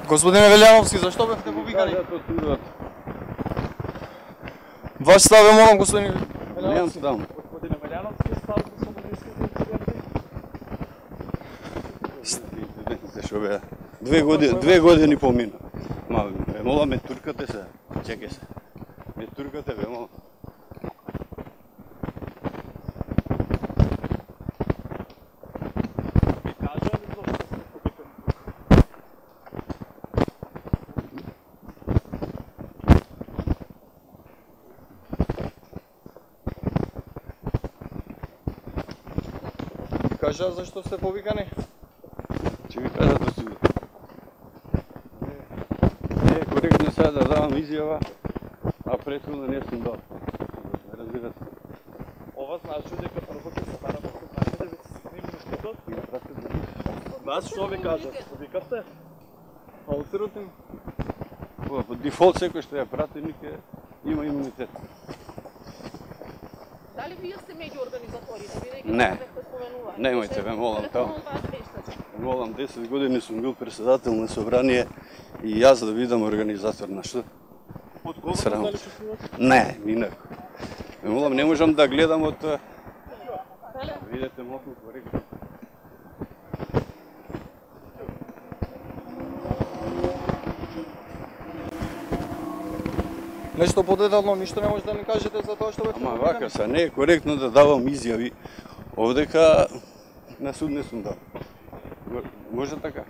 Господине Велјановски, зашто бевте повикани? Кажат од судот. Ваш став е молам, господине Немам Велјановски. став. Господине Велјановски, ставите со блиските инциденти? Инцидентите што беа. 2 години помина. Ма, ве молам, ме туркате се. Чекај се. Ме туркате, ве молам. Ви кажа ли зашто сте повикани? Кажа зашто сте повикани? Ќе ви кажат од судот. Не е коректно сега да давам изјава, а претходно не сум дал. Разбирате? Ова значи дека прво ќе се бараме со знаете да ви се снимим штитот? Нас што ви кажат? Повикавте? А офицерот им? По дефолт секој што ја пратеник има имунитет. Дали вие сте меѓу организаторите? Бидејќи Не. бевте споменувани? Немојте ве молам тоа. Телефонот вас вештачи. Молам, 10 години сум бил председател на собрание и јас да бидам организатор на што? Од кого Срамот. дали чувствувате? Не, никако. Ме молам, не можам да гледам од видете малку коректно. Нешто подетално, ништо не може да ни кажете за тоа што бевте Ама повикани? вака се, не е коректно да давам изјави овдека на суд не сум дал. Може така?